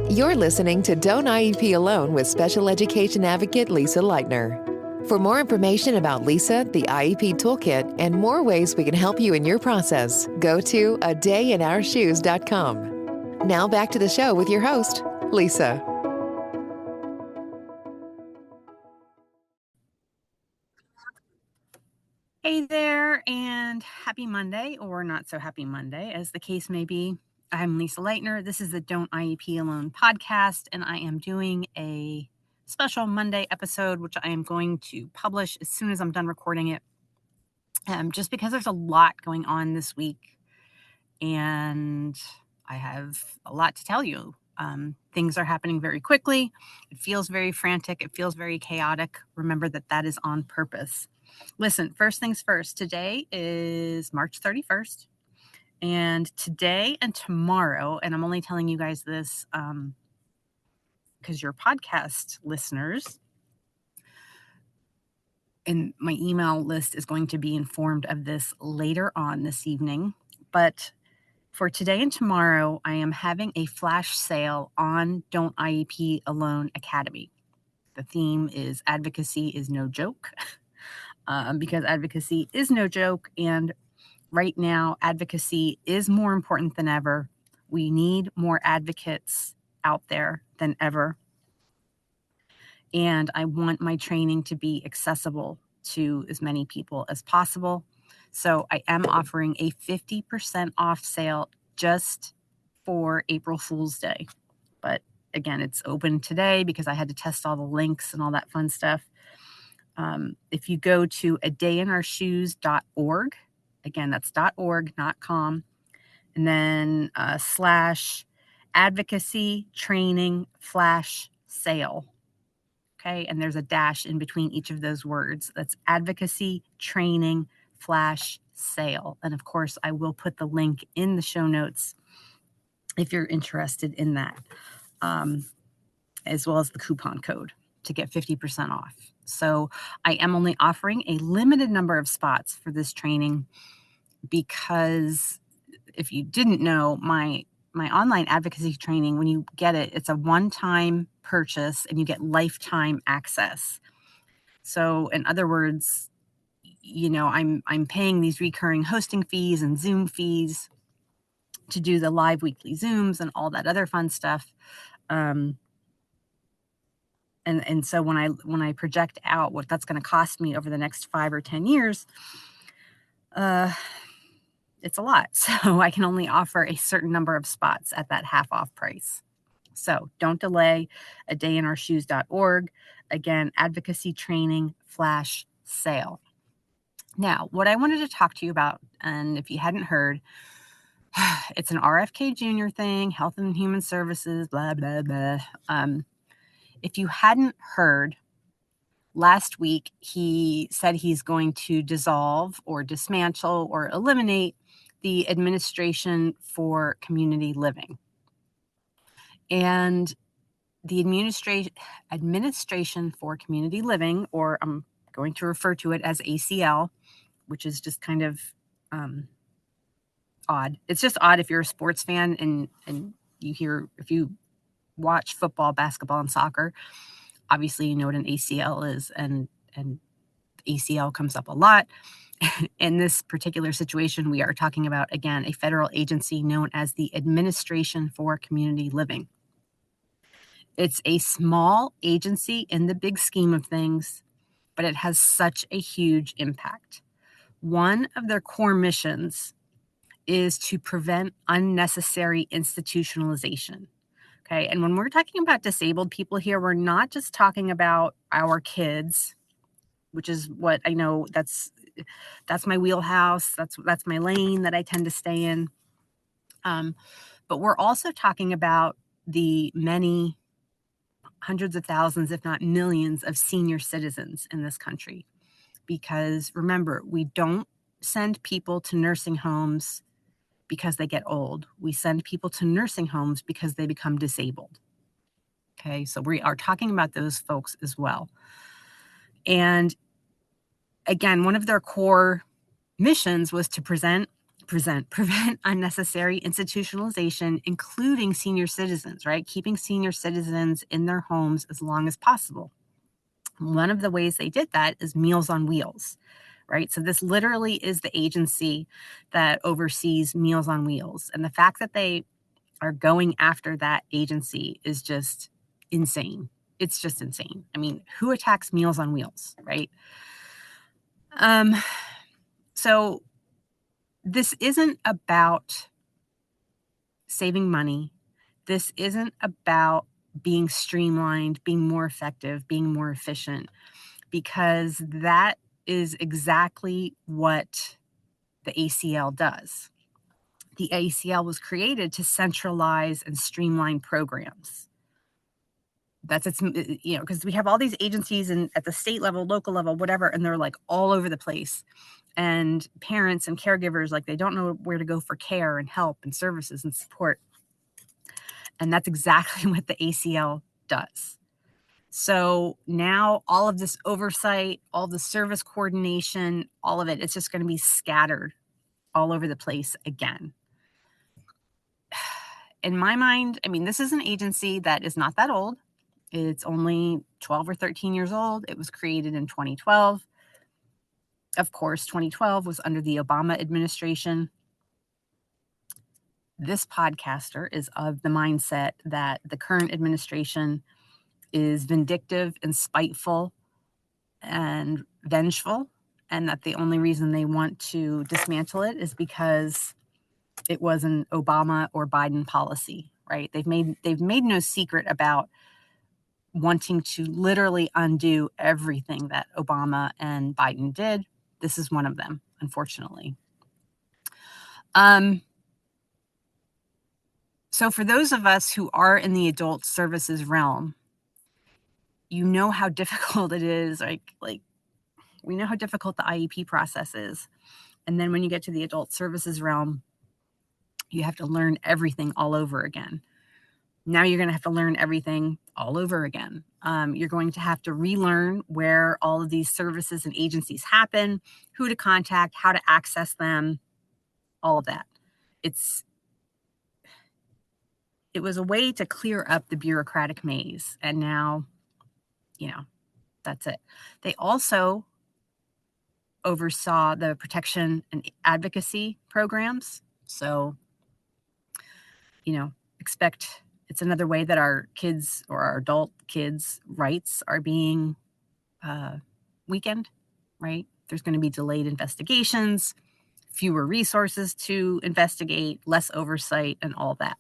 You're listening to Don't IEP Alone with special education advocate Lisa Lightner. For more information about Lisa, the IEP Toolkit, and more ways we can help you in your process, go to adayinourshoes.com. Now back to the show with your host, Lisa. Hey there, and happy Monday, or not so happy Monday, as the case may be. I'm Lisa Lightner. This is the Don't IEP Alone podcast, and I am doing a special Monday episode, which I am going to publish as soon as I'm done recording it, just because there's a lot going on this week, and I have a lot to tell you. Things are happening very quickly. It feels very frantic. It feels very chaotic. Remember that is on purpose. Listen, first things first, today is March 31st, and today and tomorrow, and I'm only telling you guys this because you're podcast listeners, and my email list is going to be informed of this later on this evening, but for today and tomorrow, I am having a flash sale on Don't IEP Alone Academy. The theme is advocacy is no joke. Because advocacy is no joke, and right now advocacy is more important than ever. We need more advocates out there than ever, and I want my training to be accessible to as many people as possible. So I am offering a 50% off sale just for April Fool's Day. But again, it's open today because I had to test all the links and all that fun stuff. If you go to adayinourshoes.org, again, that's .org, not .com, and then / advocacy training / sale. Okay, and there's a dash in between each of those words. That's advocacy training / sale. And of course, I will put the link in the show notes if you're interested in that, as well as the coupon code to get 50% off. So I am only offering a limited number of spots for this training because if you didn't know, my online advocacy training, when you get it, it's a one-time purchase and you get lifetime access. So in other words, I'm paying these recurring hosting fees and Zoom fees to do the live weekly Zooms and all that other fun stuff. And so when I project out what that's going to cost me over the next 5 or 10 years, it's a lot. So I can only offer a certain number of spots at that half off price. So don't delay. adayinourshoes.org. Again, advocacy training / sale. Now, what I wanted to talk to you about, and if you hadn't heard, it's an RFK Jr. thing, Health and Human Services, blah, blah, blah. If you hadn't heard, last week he said he's going to dissolve or dismantle or eliminate the Administration for Community Living. And the Administration for Community Living, or I'm going to refer to it as ACL, which is just kind of odd. It's just odd if you're a sports fan and you hear, if you watch football, basketball, and soccer, obviously you know what an ACL is, and ACL comes up a lot. In this particular situation, we are talking about, again, a federal agency known as the Administration for Community Living. It's a small agency in the big scheme of things, but it has such a huge impact. One of their core missions is to prevent unnecessary institutionalization. Okay, and when we're talking about disabled people here, we're not just talking about our kids, which is what I know, that's my wheelhouse, that's my lane that I tend to stay in. But we're also talking about the many hundreds of thousands, if not millions, of senior citizens in this country. Because remember, we don't send people to nursing homes because they get old. We send people to nursing homes because they become disabled. Okay, so we are talking about those folks as well. And again, one of their core missions was to prevent prevent unnecessary institutionalization, including senior citizens, right? Keeping senior citizens in their homes as long as possible. One of the ways they did that is Meals on Wheels, right? So this literally is the agency that oversees Meals on Wheels. And the fact that they are going after that agency is just insane. It's just insane. I mean, who attacks Meals on Wheels, right? So this isn't about saving money. This isn't about being streamlined, being more effective, being more efficient, because that is exactly what the ACL does. The ACL was created to centralize and streamline programs. That's its, because we have all these agencies and at the state level, local level, whatever, and they're like all over the place. And parents and caregivers, like, they don't know where to go for care and help and services and support. And that's exactly what the ACL does. So now all of this oversight, all the service coordination, all of it, it's just going to be scattered all over the place again. In my mind, I mean, this is an agency that is not that old. It's only 12 or 13 years old. It was created in 2012. Of course, 2012 was under the Obama administration. This podcaster is of the mindset that the current administration is vindictive and spiteful and vengeful, and that the only reason they want to dismantle it is because it was an Obama or Biden policy, right? They've made no secret about wanting to literally undo everything that Obama and Biden did. This is one of them, unfortunately. So for those of us who are in the adult services realm, you know how difficult it is. Like we know how difficult the IEP process is. And then when you get to the adult services realm, you have to learn everything all over again. Now you're going to have to learn everything all over again. You're going to have to relearn where all of these services and agencies happen, who to contact, how to access them, all of that. It was a way to clear up the bureaucratic maze. And now, that's it. They also oversaw the protection and advocacy programs. So, expect it's another way that our kids or our adult kids' rights are being weakened, right? There's going to be delayed investigations, fewer resources to investigate, less oversight, and all that.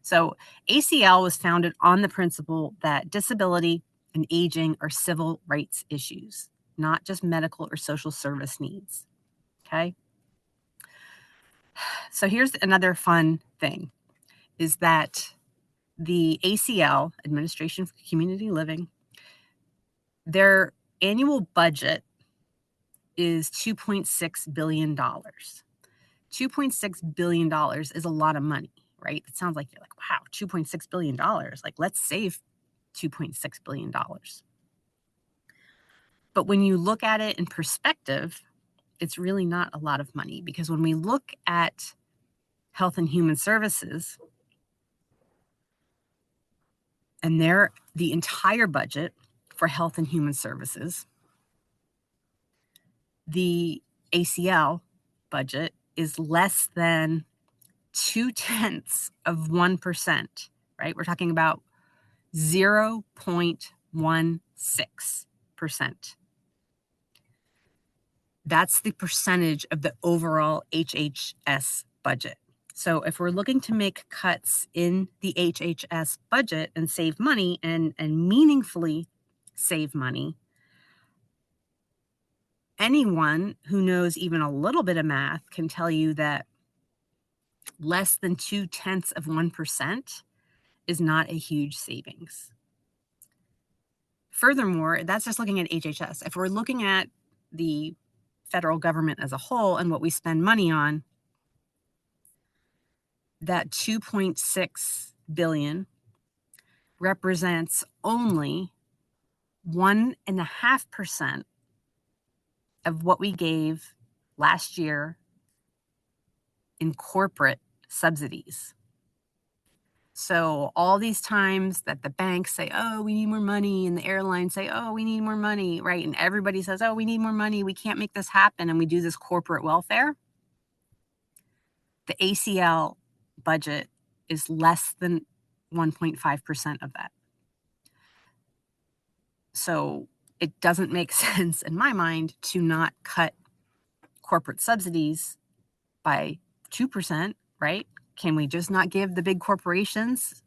So ACL was founded on the principle that disability and aging are civil rights issues, not just medical or social service needs. Okay? So here's another fun thing, is that the ACL, Administration for Community Living, their annual budget is $2.6 billion. $2.6 billion is a lot of money, right? It sounds like you're like, wow, $2.6 billion. Like, let's save $2.6 billion. But when you look at it in perspective, it's really not a lot of money, because when we look at Health and Human Services and the entire budget for Health and Human Services, the ACL budget is less than 0.2%, right? We're talking about 0.16%. That's the percentage of the overall HHS budget. So if we're looking to make cuts in the HHS budget and save money and meaningfully save money, anyone who knows even a little bit of math can tell you that less than 0.2% is not a huge savings. Furthermore, that's just looking at HHS. If we're looking at the federal government as a whole and what we spend money on, that 2.6 billion represents only 1.5% of what we gave last year in corporate subsidies. So all these times that the banks say, oh, we need more money, and the airlines say, oh, we need more money, right? And everybody says, oh, we need more money, we can't make this happen, and we do this corporate welfare. The ACL budget is less than 1.5% of that. So it doesn't make sense in my mind to not cut corporate subsidies by 2%, right? Can we just not give the big corporations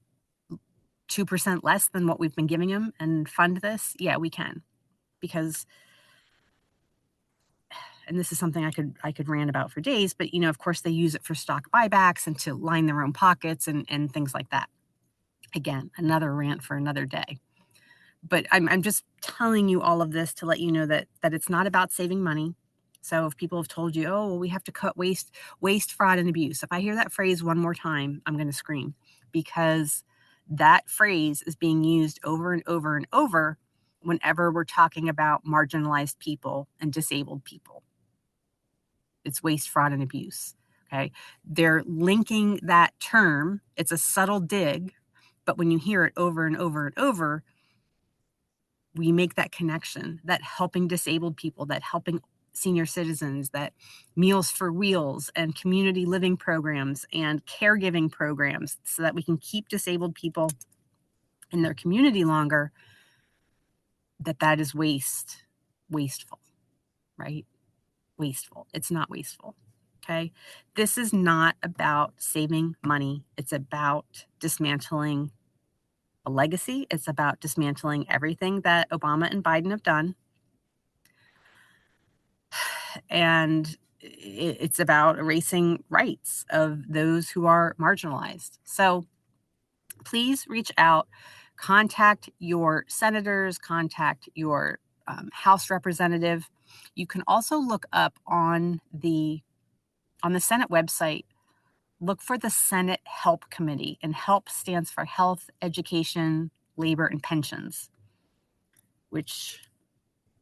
2% less than what we've been giving them and fund this? Yeah, we can. Because, and this is something I could rant about for days, but of course they use it for stock buybacks and to line their own pockets and things like that. Again, another rant for another day. But I'm just telling you all of this to let you know that it's not about saving money. So if people have told you, oh, well, we have to cut waste, fraud, and abuse. If I hear that phrase one more time, I'm going to scream, because that phrase is being used over and over and over whenever we're talking about marginalized people and disabled people. It's waste, fraud, and abuse. Okay. They're linking that term. It's a subtle dig, but when you hear it over and over and over, we make that connection, that helping disabled people, that helping senior citizens, that Meals for Wheels and community living programs and caregiving programs, so that we can keep disabled people in their community longer, that is wasteful, right? Wasteful. It's not wasteful. Okay. This is not about saving money. It's about dismantling a legacy. It's about dismantling everything that Obama and Biden have done. And it's about erasing rights of those who are marginalized. So please reach out, contact your senators, contact your House representative. You can also look up on the Senate website, look for the Senate Help Committee, and HELP stands for Health, Education, Labor, and Pensions, which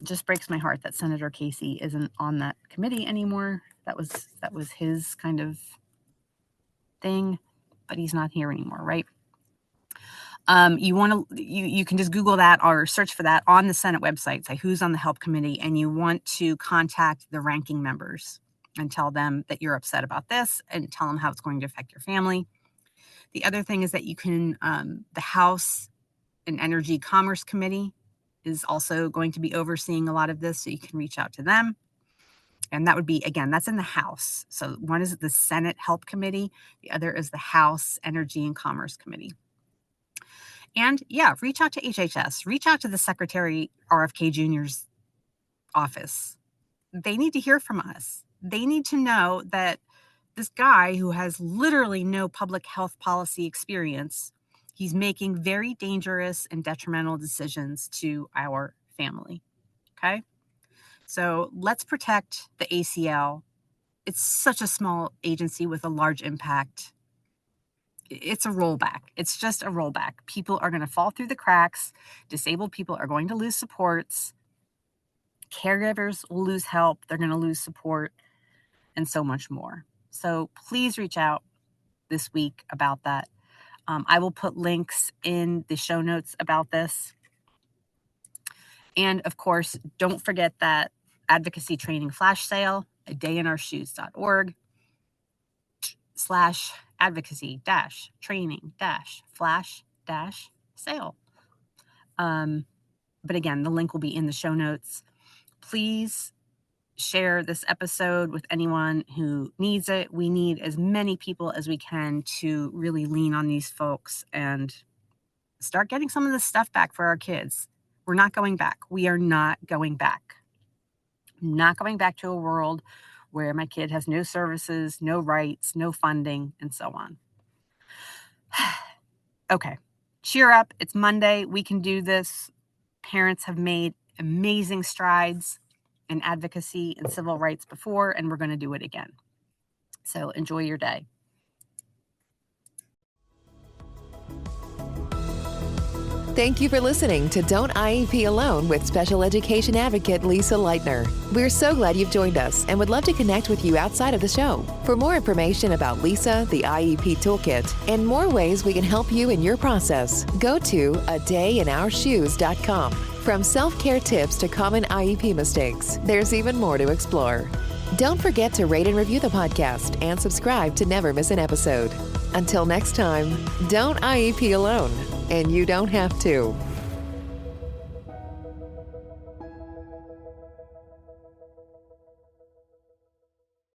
just breaks my heart that Senator Casey isn't on that committee anymore. That was his kind of thing, but he's not here anymore, right? You can just Google that or search for that on the Senate website, say who's on the Help Committee, and you want to contact the ranking members and tell them that you're upset about this and tell them how it's going to affect your family. The other thing is that you can, the House and Energy Commerce Committee is also going to be overseeing a lot of this, so you can reach out to them. And that would be, again, that's in the House. So one is the Senate Help Committee. The other is the House Energy and Commerce Committee. And yeah, reach out to HHS. Reach out to the Secretary RFK Jr.'s office. They need to hear from us. They need to know that this guy who has literally no public health policy experience, he's making very dangerous and detrimental decisions to our family. Okay? So let's protect the ACL. It's such a small agency with a large impact. It's a rollback. It's just a rollback. People are going to fall through the cracks. Disabled people are going to lose supports. Caregivers will lose help. They're going to lose support, and so much more. So please reach out this week about that. I will put links in the show notes about this. And of course, don't forget that advocacy training flash sale, adayinourshoes.org/advocacy-training-flash-sale. But again, the link will be in the show notes. Please share this episode with anyone who needs it. We need as many people as we can to really lean on these folks and start getting some of this stuff back for our kids. We're not going back. We are not going back. I'm not going back to a world where my kid has no services, no rights, no funding, and so on. Okay, cheer up. It's Monday. We can do this. Parents have made amazing strides in advocacy and civil rights before, and we're going to do it again. So enjoy your day. Thank you for listening to Don't IEP Alone with special education advocate Lisa Lightner. We're so glad you've joined us and would love to connect with you outside of the show. For more information about Lisa, the IEP Toolkit, and more ways we can help you in your process, go to adayinourshoes.com. From self-care tips to common IEP mistakes, there's even more to explore. Don't forget to rate and review the podcast and subscribe to never miss an episode. Until next time, don't IEP alone, and you don't have to.